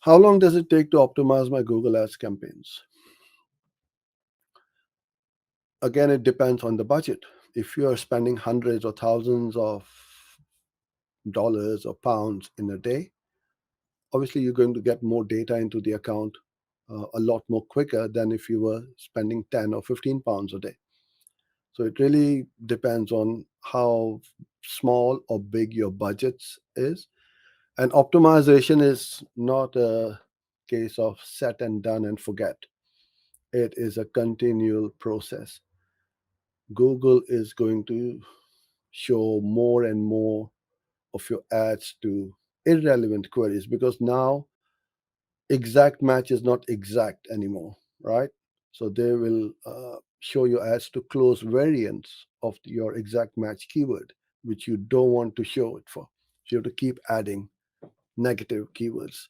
How long does it take to optimize my Google Ads campaigns? Again, it depends on the budget. If you are spending hundreds or thousands of dollars or pounds in a day, obviously you're going to get more data into the account a lot more quicker than if you were spending 10 or 15 pounds a day. So it really depends on how small or big your budgets is. And optimization is not a case of set and done and forget. It is a continual process. Google is going to show more and more of your ads to irrelevant queries because now exact match is not exact anymore, right? So they will show your ads to close variants of your exact match keyword, which you don't want to show it for. So you have to keep adding negative keywords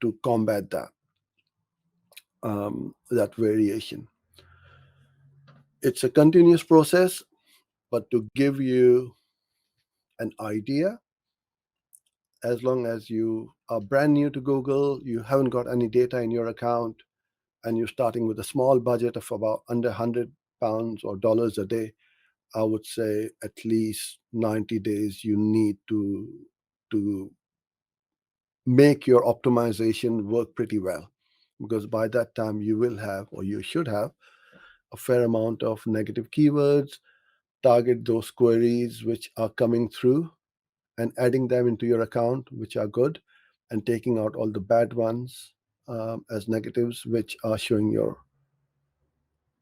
to combat that variation. It's a continuous process, but to give you an idea, as long as you are brand new to Google, you haven't got any data in your account, and you're starting with a small budget of about under £100 or dollars a day, I would say at least 90 days you need to make your optimization work pretty well, because by that time you will have, or you should have, a fair amount of negative keywords. Target those queries which are coming through and adding them into your account, which are good, and taking out all the bad ones as negatives, which are showing your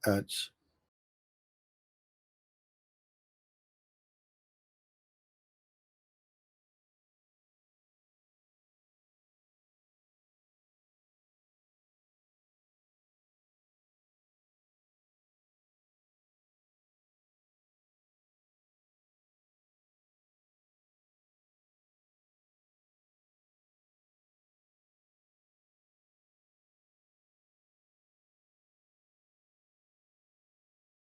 ads.